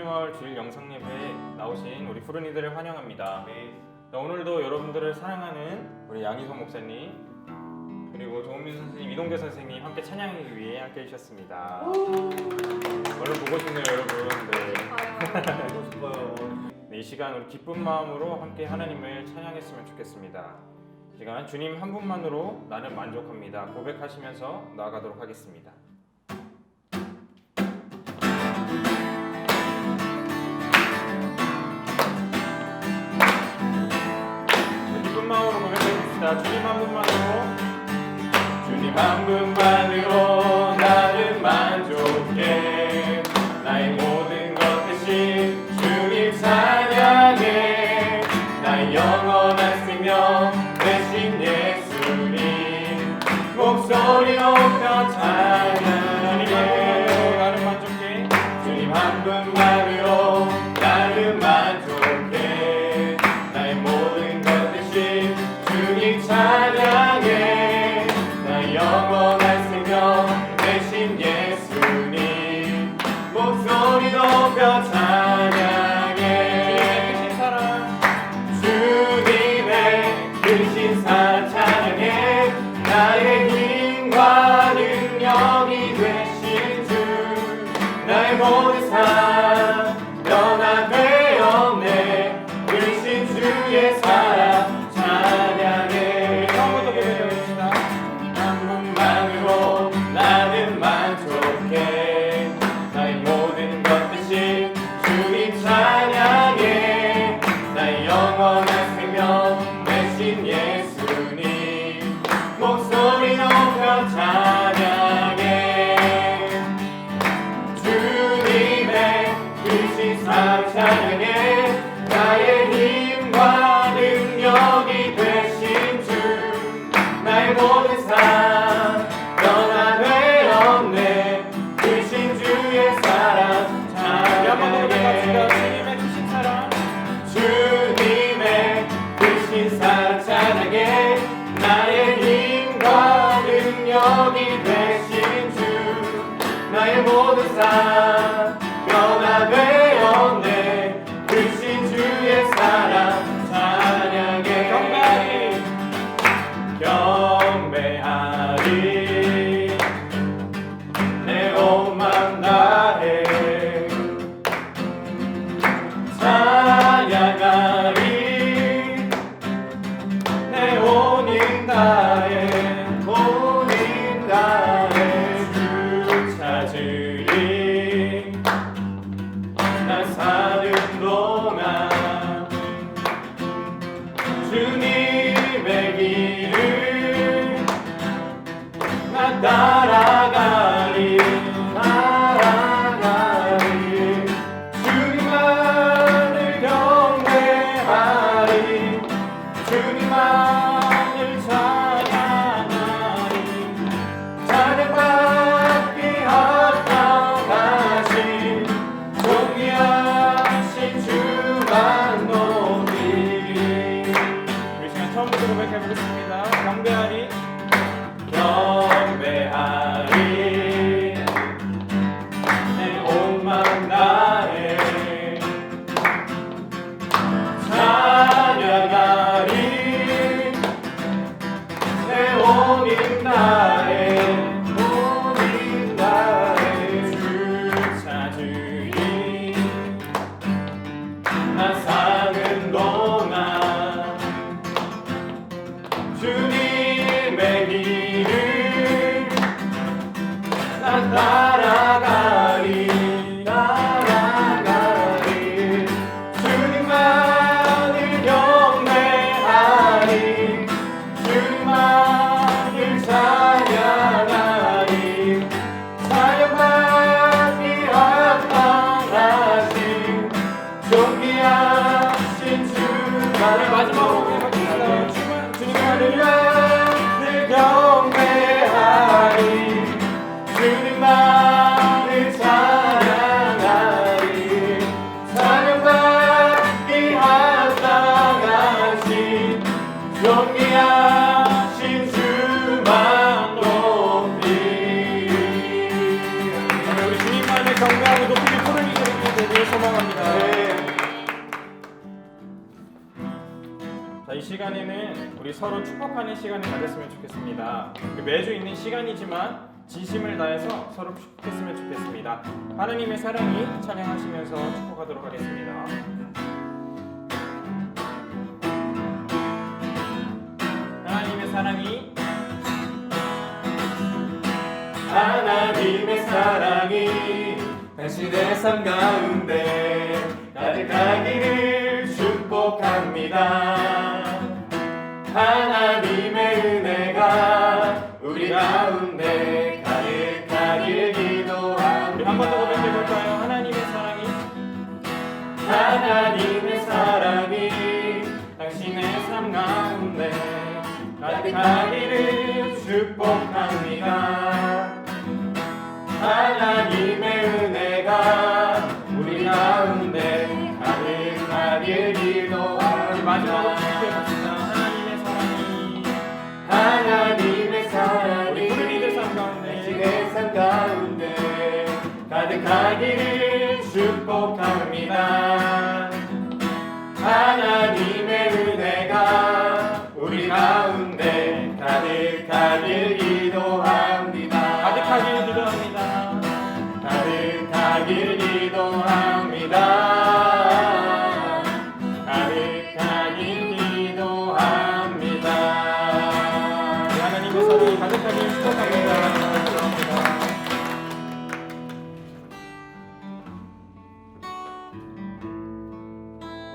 주일마을 주일 영상예배에 나오신 우리 푸른이들을 환영합니다. 네. 오늘도 여러분들을 사랑하는 우리 양희성 목사님 그리고 조은민 선생님, 이동재 선생님 함께 찬양하기 위해 함께 해주셨습니다. 얼른 보고 싶네요, 여러분. 네. 보고 싶어요. 네, 이 시간 우리 기쁜 마음으로 함께 하나님을 찬양했으면 좋겠습니다. 이 시간 주님 한 분만으로 나는 만족합니다. 고백하시면서 나아가도록 하겠습니다. 기쁜 마음으로 고백해봅시다. 주님 한 분만으로, 주님 한 분만으로 나는 만족해. 나의 모든 것 대신 주님 찬양해. 나의 영원한 생명 대신 예수님 목소리 높여 찬양해. 나는 만족해. 주님 한 분만으로 나는 만족해. 나의 모든 것 대신 주님 찬양해. 나의 영원한 생명 대신 예수님 목소리 높여 찬양해. 주님의 크신 사랑 찬양해. 나의 힘과 능력이 되신 주 나의 모든 삶 변화되었네. 크신 주의 사랑 찬양해. 처음부터 고백해봅시다. 한 분만으로 나는 만족해. 나의 모든 것 대신 주님 찬양해. 나의 영원한 생명 대신 예수님 목소리 높여 찬양해. 주님의 크신 사랑 찬양해. 나의 힘과 능력이 되신 주 나의 모든 삶 변화되었네. 크신 주의 사랑 찬양해. 주님의 크신 사랑, 주님의 크신 사랑 찬양해. 나의 힘과 능력이 되신 주 나의 모든 삶 변화되었네. 크신 주의 사랑 찬양해. 경배하리 내 온 맘 다해 찬양하리 내 온 힘 다해 온 힘 다해 주 찾으리 날 사는 동안 주님의 길을 나 따라가리 따라가리 주님만을 경배하리 주님만을 찬양하리 찬양받기 합당하신 존귀하신 주만 높이리. 우리 시간 처음부터 고백해보겠습니다. 경배하리 경배하리 시간에는 우리 서로 축복하는 시간을 가졌으면 좋겠습니다. 매주 있는 시간이지만 진심을 다해서 서로 축복했으면 좋겠습니다. 하나님의 사랑이 찬양하시면서 축복하도록 하겠습니다. 하나님의 사랑이 하나님의 사랑이 당신의 삶 가운데 가득하기를 축복합니다. 하나님의 은혜가 우리 가운데 가득하길 기도합니다. 우리 한 번 더 고백해볼까요? 하나님의 사랑이 당신의 삶 가운데 가득하기를 축복합니다. 하나님의 은혜가 우리 가운데 가득하길 기도합니다. 마지막으로 축복해봅시다. 하나님의 사랑이 우리들 삶 가운데 당신의 삶 가운데 가득하기를 축복합니다. 하나님의 은혜가 우리 가운데 가득하길 기도합니다. 가득하길 기도합니다. 가득하길 기도합니다. 가득하길 기도합니다. 하나님의 사랑이 가득하길 축복합니다.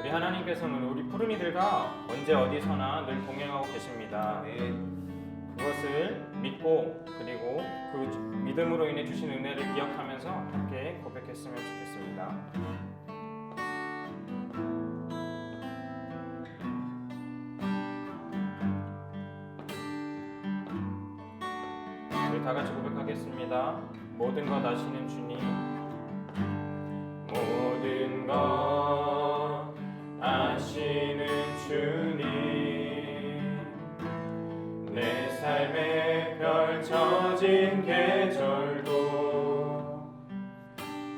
우리 하나님께서는 우리 푸른이들과 언제 어디서나 늘 동행하고 계십니다. 그것을 믿고 그리고 그 믿음으로 인해 주신 은혜를 기억하면서 함께 고백했으면 좋겠습니다. 우리 다 같이 고백하겠습니다. 모든 것 아시는 주님, 모든 것 아시는 주님, 내 삶에 펼쳐진 계절도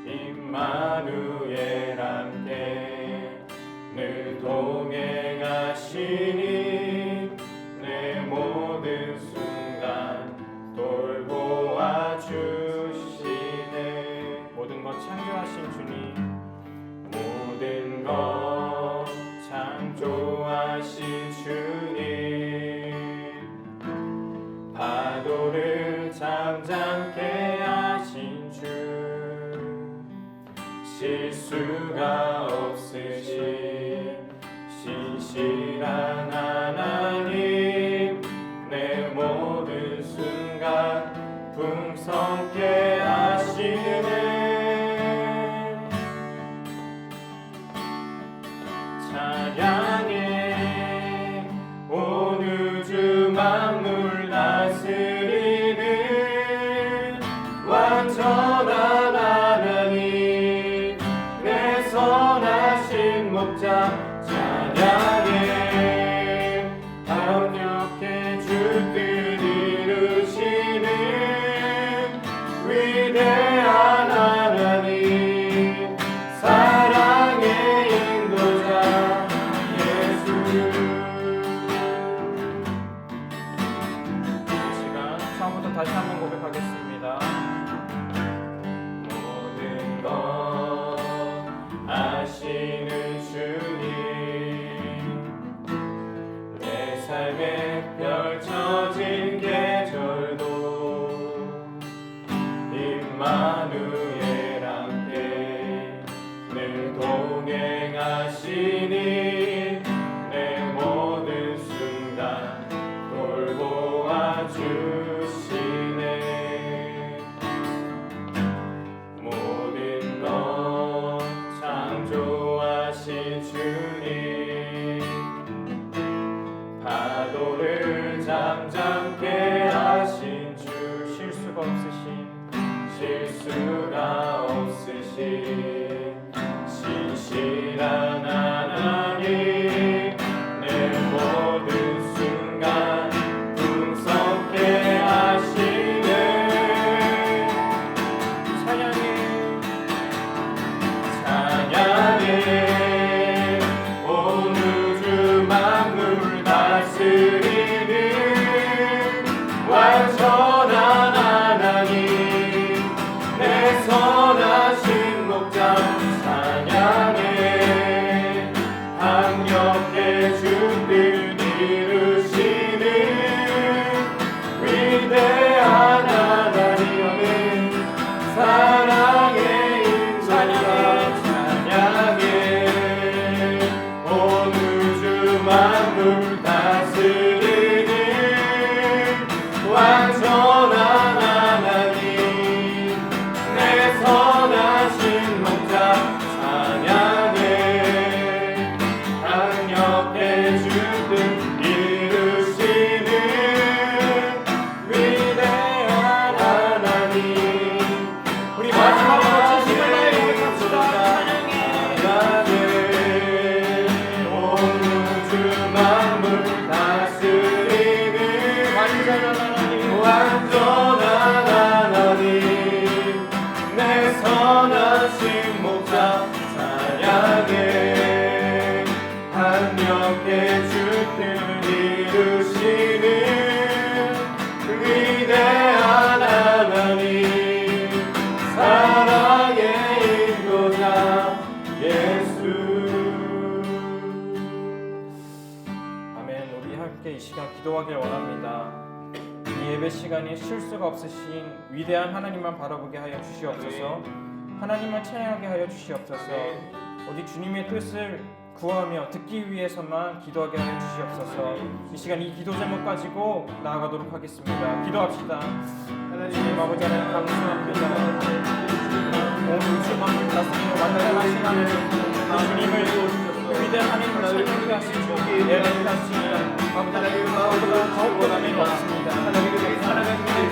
임마누엘 함께 늘 동행하시니 내 모든 순간 돌보아 주시네. 모든 것 창조하신 주님, 모든 것 창조하신 주님, 파도를 잠잠케 하신 주, 실수가 없으신 신실한 하나님, 내 모든 순간 풍성케 하시네. 찬양해 온 우주 만물 다스리는 완전한 하나님, 내 선하신 목자. 찬양해 강력해 주뜻 이루시는 위대한 하나님, 사랑의 인도자 예수. 이 시간 처음부터 다시 한번 고백하겠습니다. 모든 것 아시는 주님, 내 삶에 펼쳐진 계절도 임마누엘 함께 늘 동행하시니 내 모든 순간 돌보아 주시네. 모든 것 창조하신 주님, 파도를 잠잠케 하신 주, 실수가 없으신 실수가 없으신 신실한 하나님, 내 모든 순간 풍성케 하시네. 찬양해 찬양해 온 우주 만물 다 이 시간 기도하길 원합니다. 이 예배 시간에 실수가 없으신 위대한 하나님만 바라보게 하여 주시옵소서. 하나님만 찬양하게 하여 주시옵소서. 오직 주님의 뜻을 구하며 듣기 위해서만 기도하게 하여 주시옵소서. 이 시간 이 기도 제목 가지고 나아가도록 하겠습니다. 기도합시다. 하나님 아버지 하나님 감사합니다. 온 우주 만물 다스리는 완전하신 하나님 주님을 그 위대한 하나님을 찬양하게 하시고 예배하게 하시니 아버지 하나님 더욱더 하나님 없습니다. 하나님을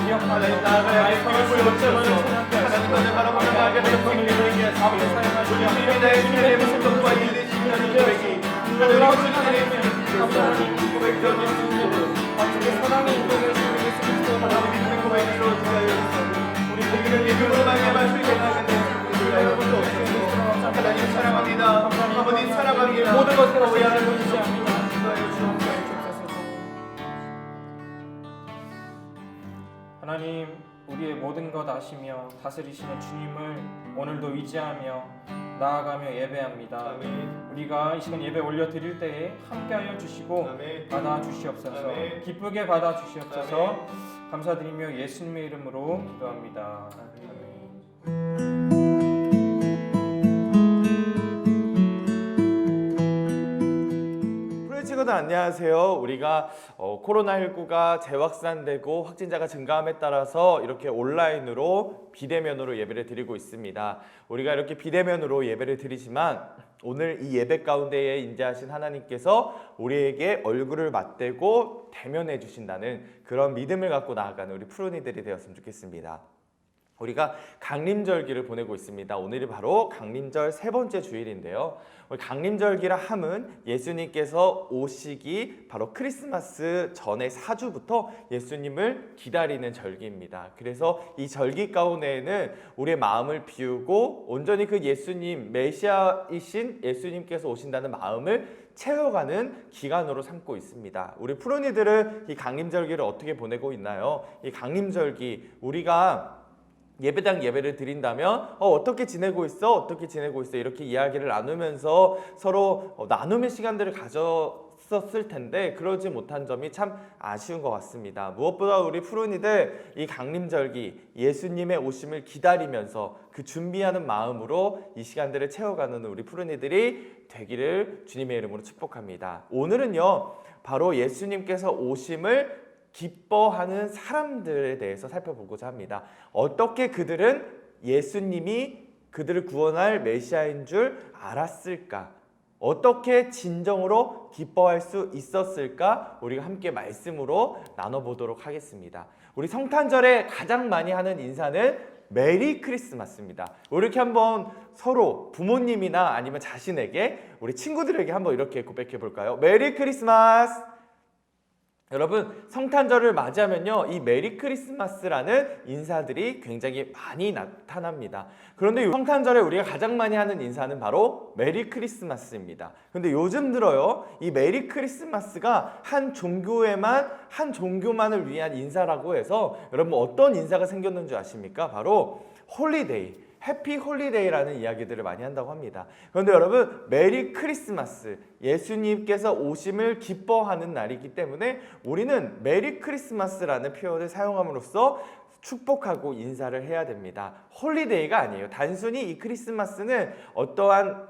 기억하며 나의 성을 거점을 찬양하게 하시고 하나님의 성령을 아버지 사용하시며 주님의 모습과 일리시는 놀라운 하나님의 감사하니 고백적인 주님의 사랑의 인도를 주님의 예수 그리스도 하나님의 고백으로 우리 보기를 예배로 말미암아 수 있게 하시는 여러분도 하나님 사랑합니다. 아버님 사랑합니다. 모든 것을 아버지 하나님 주시옵니다. 하나님 우리의 모든 것 아시며 다스리시는 주님을 오늘도 의지하며 나아가며 예배합니다. 아멘. 우리가 이 시간 예배 올려드릴 때에 함께하여 주시고 아멘. 받아 주시옵소서. 아멘. 기쁘게 받아 주시옵소서. 아멘. 감사드리며 예수님의 이름으로 기도합니다. 친구들 안녕하세요. 우리가 코로나19가 재확산되고 확진자가 증가함에 따라서 이렇게 온라인으로 비대면으로 예배를 드리고 있습니다. 우리가 이렇게 비대면으로 예배를 드리지만 오늘 이 예배 가운데에 인자하신 하나님께서 우리에게 얼굴을 맞대고 대면해 주신다는 그런 믿음을 갖고 나아가는 우리 푸른이들이 되었으면 좋겠습니다. 우리가 강림절기를 보내고 있습니다. 오늘이 바로 강림절 세 번째 주일인데요. 강림절기라 함은 예수님께서 오시기 바로 크리스마스 전에 4주부터 예수님을 기다리는 절기입니다. 그래서 이 절기 가운데에는 우리의 마음을 비우고 온전히 그 예수님, 메시아이신 예수님께서 오신다는 마음을 채워가는 기간으로 삼고 있습니다. 우리 푸른이들은 이 강림절기를 어떻게 보내고 있나요? 이 강림절기 우리가 예배당 예배를 드린다면 어떻게 지내고 있어? 어떻게 지내고 있어? 이렇게 이야기를 나누면서 서로 나눔의 시간들을 가졌었을 텐데 그러지 못한 점이 참 아쉬운 것 같습니다. 무엇보다 우리 푸른이들 이 강림절기 예수님의 오심을 기다리면서 그 준비하는 마음으로 이 시간들을 채워가는 우리 푸른이들이 되기를 주님의 이름으로 축복합니다. 오늘은요 바로 예수님께서 오심을 기뻐하는 사람들에 대해서 살펴보고자 합니다. 어떻게 그들은 예수님이 그들을 구원할 메시아인 줄 알았을까? 어떻게 진정으로 기뻐할 수 있었을까? 우리가 함께 말씀으로 나눠보도록 하겠습니다. 우리 성탄절에 가장 많이 하는 인사는 메리 크리스마스입니다. 이렇게 한번 서로 부모님이나 아니면 자신에게 우리 친구들에게 한번 이렇게 고백해 볼까요? 메리 크리스마스! 여러분 성탄절을 맞이하면요 이 메리 크리스마스라는 인사들이 굉장히 많이 나타납니다. 그런데 성탄절에 우리가 가장 많이 하는 인사는 바로 메리 크리스마스입니다. 그런데 요즘 들어요 이 메리 크리스마스가 한 종교만을 위한 인사라고 해서 여러분 어떤 인사가 생겼는 줄 아십니까? 바로 홀리데이, 해피 홀리데이라는 이야기들을 많이 한다고 합니다. 그런데 여러분 메리 크리스마스, 예수님께서 오심을 기뻐하는 날이기 때문에 우리는 메리 크리스마스라는 표현을 사용함으로써 축복하고 인사를 해야 됩니다. 홀리데이가 아니에요. 단순히 이 크리스마스는 어떠한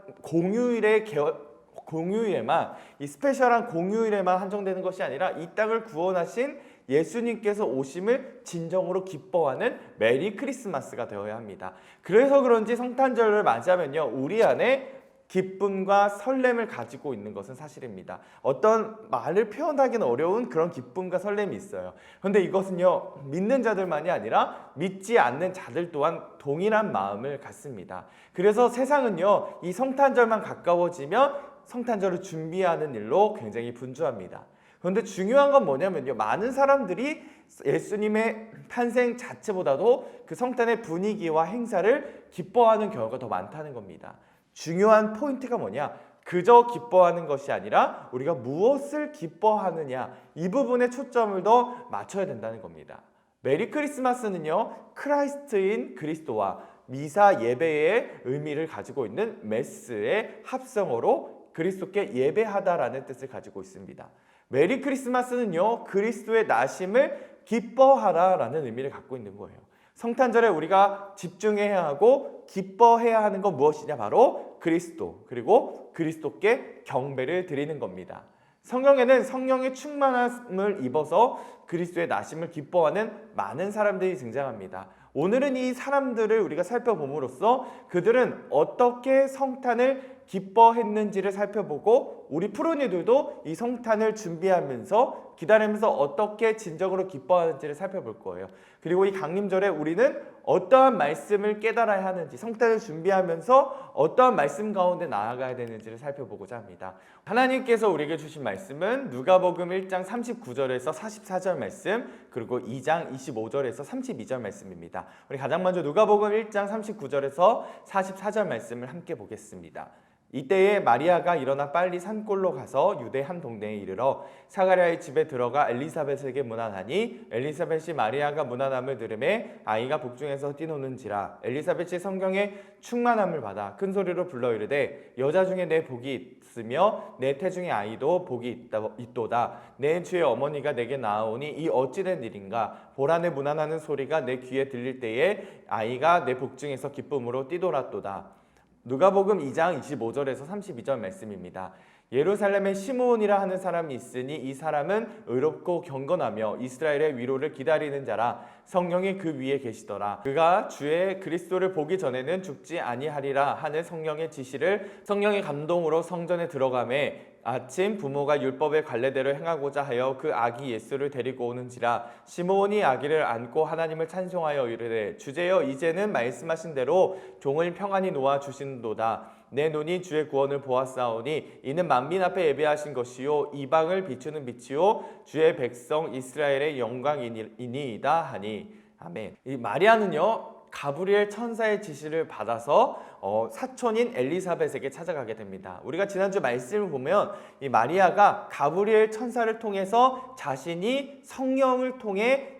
공휴일에만 이 스페셜한 공휴일에만 한정되는 것이 아니라 이 땅을 구원하신 예수님께서 오심을 진정으로 기뻐하는 메리 크리스마스가 되어야 합니다. 그래서 그런지 성탄절을 맞이하면요 우리 안에 기쁨과 설렘을 가지고 있는 것은 사실입니다. 어떤 말을 표현하기는 어려운 그런 기쁨과 설렘이 있어요. 그런데 이것은요 믿는 자들만이 아니라 믿지 않는 자들 또한 동일한 마음을 갖습니다. 그래서 세상은요 이 성탄절만 가까워지면 성탄절을 준비하는 일로 굉장히 분주합니다. 그런데 중요한 건 뭐냐면요 많은 사람들이 예수님의 탄생 자체보다도 그 성탄의 분위기와 행사를 기뻐하는 경우가 더 많다는 겁니다. 중요한 포인트가 뭐냐? 그저 기뻐하는 것이 아니라 우리가 무엇을 기뻐하느냐 이 부분에 초점을 더 맞춰야 된다는 겁니다. 메리 크리스마스는요 크라이스트인 그리스도와 미사 예배의 의미를 가지고 있는 메스의 합성어로 그리스도께 예배하다라는 뜻을 가지고 있습니다. 메리 크리스마스는요, 그리스도의 나심을 기뻐하라라는 의미를 갖고 있는 거예요. 성탄절에 우리가 집중해야 하고 기뻐해야 하는 건 무엇이냐? 바로 그리스도, 그리고 그리스도께 경배를 드리는 겁니다. 성경에는 성령의 충만함을 입어서 그리스도의 나심을 기뻐하는 많은 사람들이 등장합니다. 오늘은 이 사람들을 우리가 살펴봄으로써 그들은 어떻게 성탄을 기뻐했는지를 살펴보고 우리 푸른이들도 이 성탄을 준비하면서 기다리면서 어떻게 진정으로 기뻐하는지를 살펴볼 거예요. 그리고 이 강림절에 우리는 어떠한 말씀을 깨달아야 하는지, 성탄을 준비하면서 어떠한 말씀 가운데 나아가야 되는지를 살펴보고자 합니다. 하나님께서 우리에게 주신 말씀은 누가복음 1장 39절에서 44절 말씀, 그리고 2장 25절에서 32절 말씀입니다. 우리 가장 먼저 누가복음 1장 39절에서 44절 말씀을 함께 보겠습니다. 이때에 마리아가 일어나 빨리 산골로 가서 유대 한 동네에 이르러 사가랴의 집에 들어가 엘리사벳에게 문안하니 엘리사벳이 마리아가 문안함을 들으매 아이가 복중에서 뛰노는지라. 엘리사벳이 성경의 충만함을 받아 큰 소리로 불러 이르되 여자 중에 내 복이 있으며 내 태중의 아이도 복이 있도다. 내 주의 어머니가 내게 나아오니 이 어찌된 일인가. 보라 내 문안하는 소리가 내 귀에 들릴 때에 아이가 내 복중에서 기쁨으로 뛰돌았도다. 누가복음 2장 25절에서 32절 말씀입니다. 예루살렘에 시므온이라 하는 사람이 있으니 이 사람은 의롭고 경건하며 이스라엘의 위로를 기다리는 자라. 성령이 그 위에 계시더라. 그가 주의 그리스도를 보기 전에는 죽지 아니하리라 하는 성령의 지시를 성령의 감동으로 성전에 들어가매 아침 부모가 율법의 관례대로 행하고자 하여 그 아기 예수를 데리고 오는지라. 시므온이 아기를 안고 하나님을 찬송하여 이르되 주제여 이제는 말씀하신 대로 종을 평안히 놓아 주신도다. 내 눈이 주의 구원을 보았사오니 이는 만민 앞에 예배하신 것이요 이방을 비추는 빛이요 주의 백성 이스라엘의 영광이니이다 하니. 아멘. 이 마리아는요, 가브리엘 천사의 지시를 받아서 사촌인 엘리사벳에게 찾아가게 됩니다. 우리가 지난주 말씀을 보면 이 마리아가 가브리엘 천사를 통해서 자신이 성령을 통해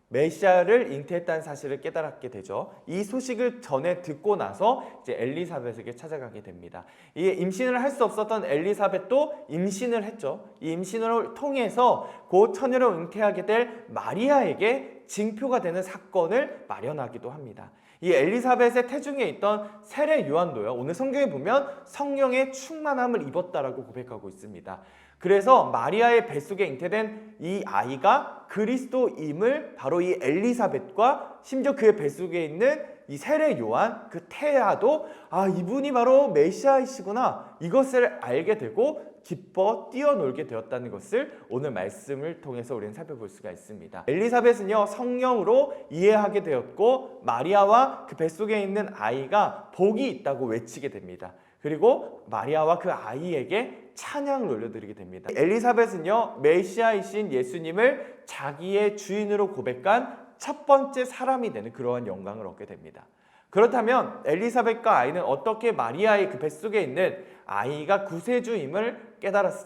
메시아를 잉태했다는 사실을 깨달았게 되죠. 이 소식을 전에 듣고 나서 이제 엘리사벳에게 찾아가게 됩니다. 이 임신을 할 수 없었던 엘리사벳도 임신을 했죠. 이 임신을 통해서 곧 처녀로 잉태하게 될 마리아에게 징표가 되는 사건을 마련하기도 합니다. 이 엘리사벳의 태중에 있던 세례 요한도요, 오늘 성경에 보면 성령의 충만함을 입었다라고 고백하고 있습니다. 그래서 마리아의 뱃속에 잉태된 이 아이가 그리스도임을 바로 이 엘리사벳과 심지어 그의 뱃속에 있는 이 세례 요한, 그 태아도 이분이 바로 메시아이시구나, 이것을 알게 되고 기뻐 뛰어놀게 되었다는 것을 오늘 말씀을 통해서 우리는 살펴볼 수가 있습니다. 엘리사벳은요, 성령으로 이해하게 되었고 마리아와 그 뱃속에 있는 아이가 복이 있다고 외치게 됩니다. 그리고 마리아와 그 아이에게 찬양을 올려드리게 됩니다. 엘리사벳은요, 메시아이신 예수님을 자기의 주인으로 고백한 첫 번째 사람이 되는 그러한 영광을 얻게 됩니다. 그렇다면 엘리사벳과 아이는 어떻게 마리아의 그 뱃속에 있는 아이가 구세주임을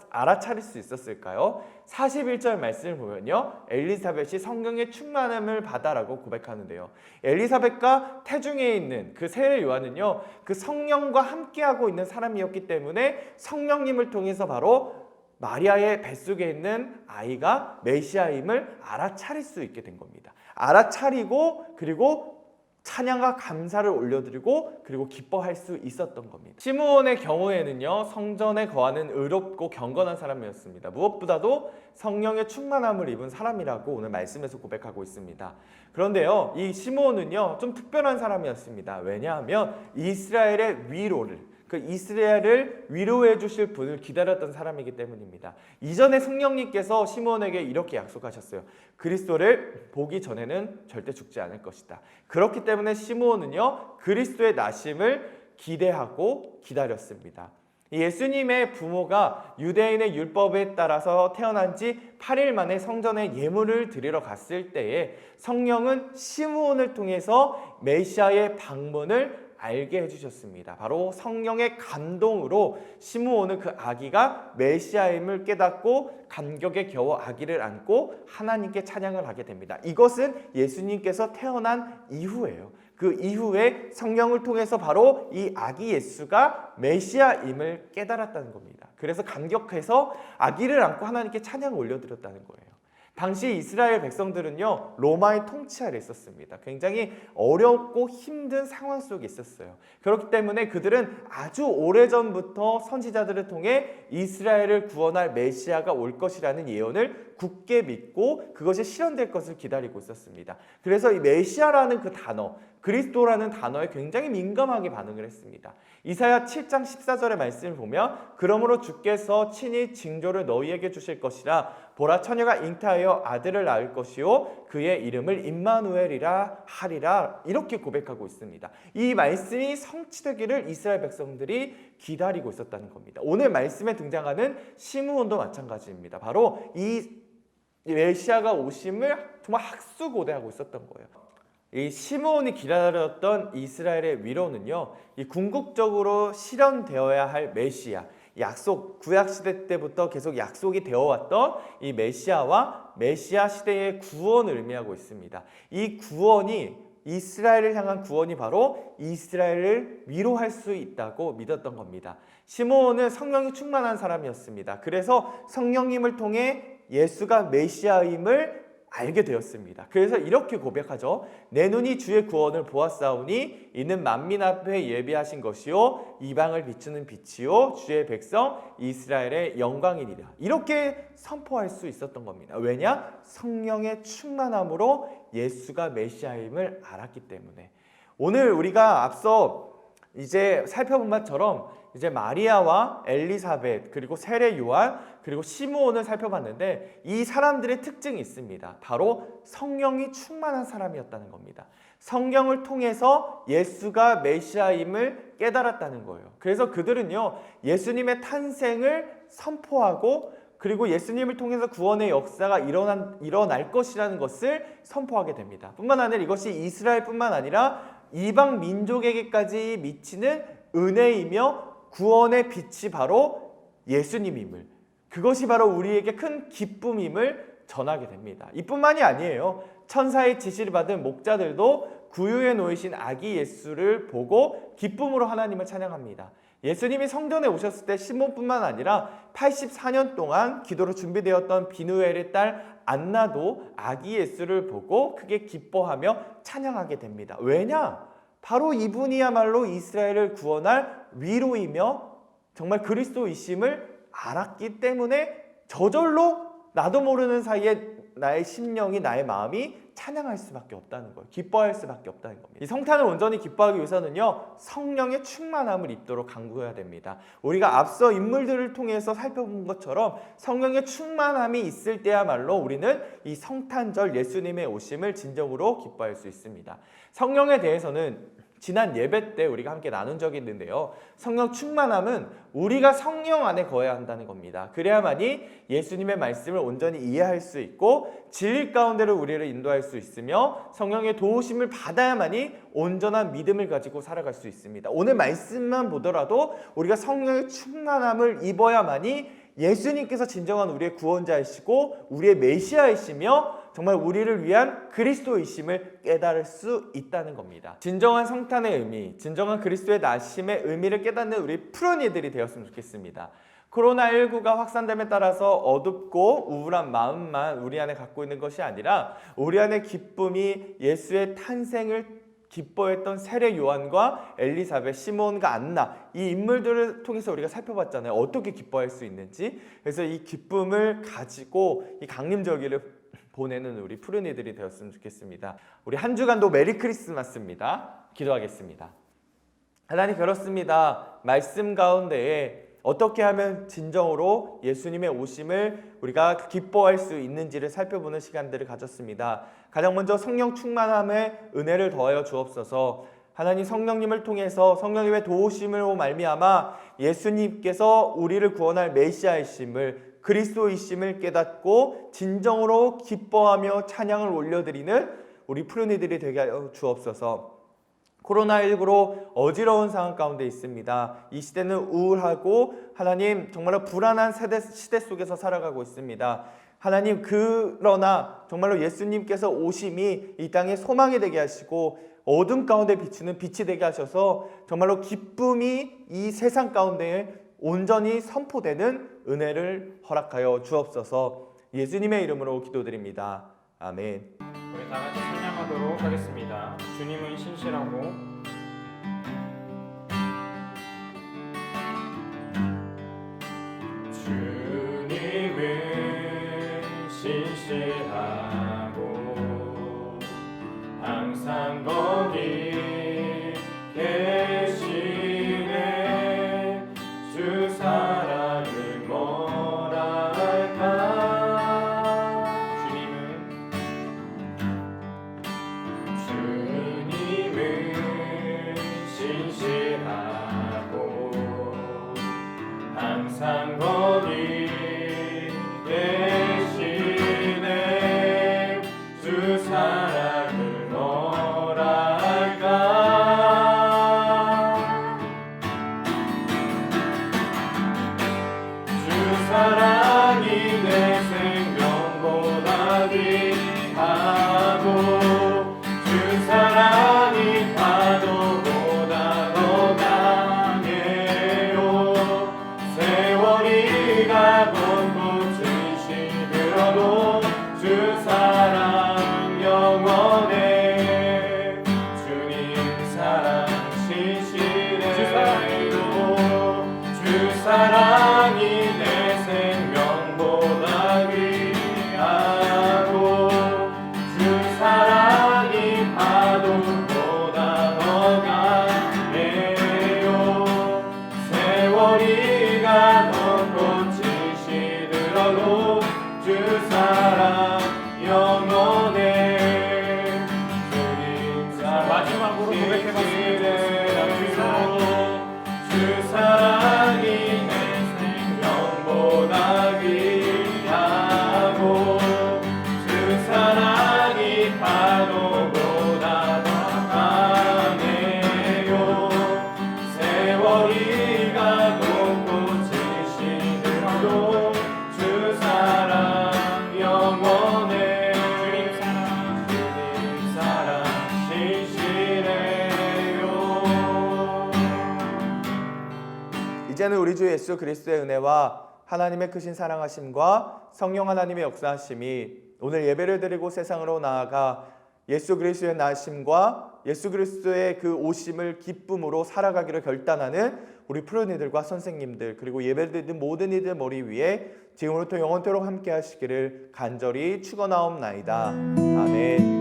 알아차릴 수 있었을까요? 41절 말씀을 보면요, 엘리사벳이 성령의 충만함을 받아라고 고백하는데요, 엘리사벳과 태중에 있는 그 세례 요한은요, 그 성령과 함께하고 있는 사람이었기 때문에 성령님을 통해서 바로 마리아의 뱃속에 있는 아이가 메시아임을 알아차릴 수 있게 된 겁니다. 알아차리고 그리고 찬양과 감사를 올려드리고 그리고 기뻐할 수 있었던 겁니다. 시므온의 경우에는요, 성전에 거하는 의롭고 경건한 사람이었습니다. 무엇보다도 성령의 충만함을 입은 사람이라고 오늘 말씀에서 고백하고 있습니다. 그런데요, 이 시므온은요, 좀 특별한 사람이었습니다. 왜냐하면 이스라엘의 위로를, 그 이스라엘을 위로해 주실 분을 기다렸던 사람이기 때문입니다. 이전에 성령님께서 시므온에게 이렇게 약속하셨어요. 그리스도를 보기 전에는 절대 죽지 않을 것이다. 그렇기 때문에 시므온은요, 그리스도의 나심을 기대하고 기다렸습니다. 예수님의 부모가 유대인의 율법에 따라서 태어난 지 8일 만에 성전에 예물을 드리러 갔을 때에 성령은 시므온을 통해서 메시아의 방문을 알게 해주셨습니다. 바로 성령의 감동으로 시므온은 그 아기가 메시아임을 깨닫고 감격에 겨워 아기를 안고 하나님께 찬양을 하게 됩니다. 이것은 예수님께서 태어난 이후예요. 그 이후에 성령을 통해서 바로 이 아기 예수가 메시아임을 깨달았다는 겁니다. 그래서 감격해서 아기를 안고 하나님께 찬양을 올려드렸다는 거예요. 당시 이스라엘 백성들은요, 로마의 통치 아래 있었습니다. 굉장히 어렵고 힘든 상황 속에 있었어요. 그렇기 때문에 그들은 아주 오래전부터 선지자들을 통해 이스라엘을 구원할 메시아가 올 것이라는 예언을 굳게 믿고 그것이 실현될 것을 기다리고 있었습니다. 그래서 이 메시아라는 그 단어, 그리스도라는 단어에 굉장히 민감하게 반응을 했습니다. 이사야 7장 14절의 말씀을 보면 그러므로 주께서 친히 징조를 너희에게 주실 것이라 보라 처녀가 잉태하여 아들을 낳을 것이요 그의 이름을 임마누엘이라 하리라 이렇게 고백하고 있습니다. 이 말씀이 성취되기를 이스라엘 백성들이 기다리고 있었다는 겁니다. 오늘 말씀에 등장하는 시므온도 마찬가지입니다. 바로 이 메시아가 오심을 정말 학수고대하고 있었던 거예요. 이 시므온이 기다렸던 이스라엘의 위로는요, 이 궁극적으로 실현되어야 할 메시아, 약속, 구약시대 때부터 계속 약속이 되어왔던 이 메시아와 메시아 시대의 구원을 의미하고 있습니다. 이 구원이 이스라엘을 향한 구원이 바로 이스라엘을 위로할 수 있다고 믿었던 겁니다. 시므온은 성령이 충만한 사람이었습니다. 그래서 성령님을 통해 예수가 메시아임을 알게 되었습니다. 그래서 이렇게 고백하죠. 내 눈이 주의 구원을 보았사오니 이는 만민 앞에 예비하신 것이요 이방을 비추는 빛이요 주의 백성 이스라엘의 영광이니라. 이렇게 선포할 수 있었던 겁니다. 왜냐? 성령의 충만함으로 예수가 메시아임을 알았기 때문에. 오늘 우리가 앞서 이제 살펴본 것처럼 이제 마리아와 엘리사벳 그리고 세례 요한 그리고 시므온을 살펴봤는데 이 사람들의 특징이 있습니다. 바로 성령이 충만한 사람이었다는 겁니다. 성령을 통해서 예수가 메시아임을 깨달았다는 거예요. 그래서 그들은요 예수님의 탄생을 선포하고 그리고 예수님을 통해서 구원의 역사가 일어날 것이라는 것을 선포하게 됩니다. 뿐만 아니라 이것이 이스라엘뿐만 아니라 이방 민족에게까지 미치는 은혜이며 구원의 빛이 바로 예수님임을, 그것이 바로 우리에게 큰 기쁨임을 전하게 됩니다. 이뿐만이 아니에요. 천사의 지시를 받은 목자들도 구유에 놓이신 아기 예수를 보고 기쁨으로 하나님을 찬양합니다. 예수님이 성전에 오셨을 때 시몬뿐만 아니라 84년 동안 기도로 준비되었던 비누엘의 딸 안나도 아기 예수를 보고 크게 기뻐하며 찬양하게 됩니다. 왜냐? 바로 이분이야말로 이스라엘을 구원할 위로이며 정말 그리스도이심을 알았기 때문에 저절로 나도 모르는 사이에 나의 심령이 나의 마음이 찬양할 수밖에 없다는 거예요. 기뻐할 수밖에 없다는 겁니다. 이 성탄을 온전히 기뻐하기 위해서는요 성령의 충만함을 입도록 간구해야 됩니다. 우리가 앞서 인물들을 통해서 살펴본 것처럼 성령의 충만함이 있을 때야말로 우리는 이 성탄절 예수님의 오심을 진정으로 기뻐할 수 있습니다. 성령에 대해서는 지난 예배 때 우리가 함께 나눈 적이 있는데요. 성령 충만함은 우리가 성령 안에 거해야 한다는 겁니다. 그래야만이 예수님의 말씀을 온전히 이해할 수 있고 진리 가운데로 우리를 인도할 수 있으며 성령의 도우심을 받아야만이 온전한 믿음을 가지고 살아갈 수 있습니다. 오늘 말씀만 보더라도 우리가 성령의 충만함을 입어야만이 예수님께서 진정한 우리의 구원자이시고 우리의 메시아이시며 정말 우리를 위한 그리스도이심을 깨달을 수 있다는 겁니다. 진정한 성탄의 의미, 진정한 그리스도의 나심의 의미를 깨닫는 우리 푸른이들이 되었으면 좋겠습니다. 코로나19가 확산됨에 따라서 어둡고 우울한 마음만 우리 안에 갖고 있는 것이 아니라 우리 안에 기쁨이 예수의 탄생을 기뻐했던 세례 요한과 엘리사벳, 시몬과 안나 이 인물들을 통해서 우리가 살펴봤잖아요. 어떻게 기뻐할 수 있는지. 그래서 이 기쁨을 가지고 이 강림절기를 보내는 우리 푸른이들이 되었으면 좋겠습니다. 우리 한 주간도 메리 크리스마스입니다. 기도하겠습니다. 하나님 그렇습니다. 말씀 가운데에 어떻게 하면 진정으로 예수님의 오심을 우리가 기뻐할 수 있는지를 살펴보는 시간들을 가졌습니다. 가장 먼저 성령 충만함의 은혜를 더하여 주옵소서. 하나님 성령님을 통해서 성령님의 도우심으로 말미암아 예수님께서 우리를 구원할 메시아이심을 그리스도이심을 깨닫고 진정으로 기뻐하며 찬양을 올려드리는 우리 푸른이들이 되게 하여 주옵소서. 코로나19로 어지러운 상황 가운데 있습니다. 이 시대는 우울하고 하나님 정말로 불안한 시대 속에서 살아가고 있습니다. 하나님 그러나 정말로 예수님께서 오심이 이 땅에 소망이 되게 하시고 어둠 가운데 비추는 빛이 되게 하셔서 정말로 기쁨이 이 세상 가운데에 온전히 선포되는 은혜를 허락하여 주옵소서. 예수님의 이름으로 기도드립니다. 아멘. 우리 다 같이 찬양하도록 하겠습니다. 주님은 신실하고 주님은 신실하고 항상 거기 계시네. 주 사랑을 뭐라 할까. 주님은 신실하고 항상 거기 계시네. 주 사랑을 뭐라 할까. 주 사랑이 내 생명보다 귀하고 주 사랑이 파도보다 더 강해요. 세월이 가고 꽃을 시들어도 주 사랑 영원해. 주님 사랑 신실해요. 주 사랑이 내 생명보다 귀하고 주 사랑이 파도보다 더 강해요. 세월이 가도 꽃이 시들어도 주 사랑 영원해. 주님 사랑 마지막으로 고백해봤습니다. 주 사랑이 내 생명보다 귀하고 주 사랑이 파도보다 더 강해요. 세월이 가고 꽃이 시들어도 주 사랑 영원해. 주님 사랑 신실해요. 이제는 우리 주 예수 그리스도의 은혜와 하나님의 크신 사랑하심과 성령 하나님의 역사하심이 오늘 예배를 드리고 세상으로 나아가 예수 그리스도의 나심과 예수 그리스도의 그 오심을 기쁨으로 살아가기로 결단하는 우리 푸른 이들과 선생님들 그리고 예배드리는 모든 이들 머리 위에 지금부터 영원토록 함께 하시기를 간절히 축원하옵나이다. 아멘.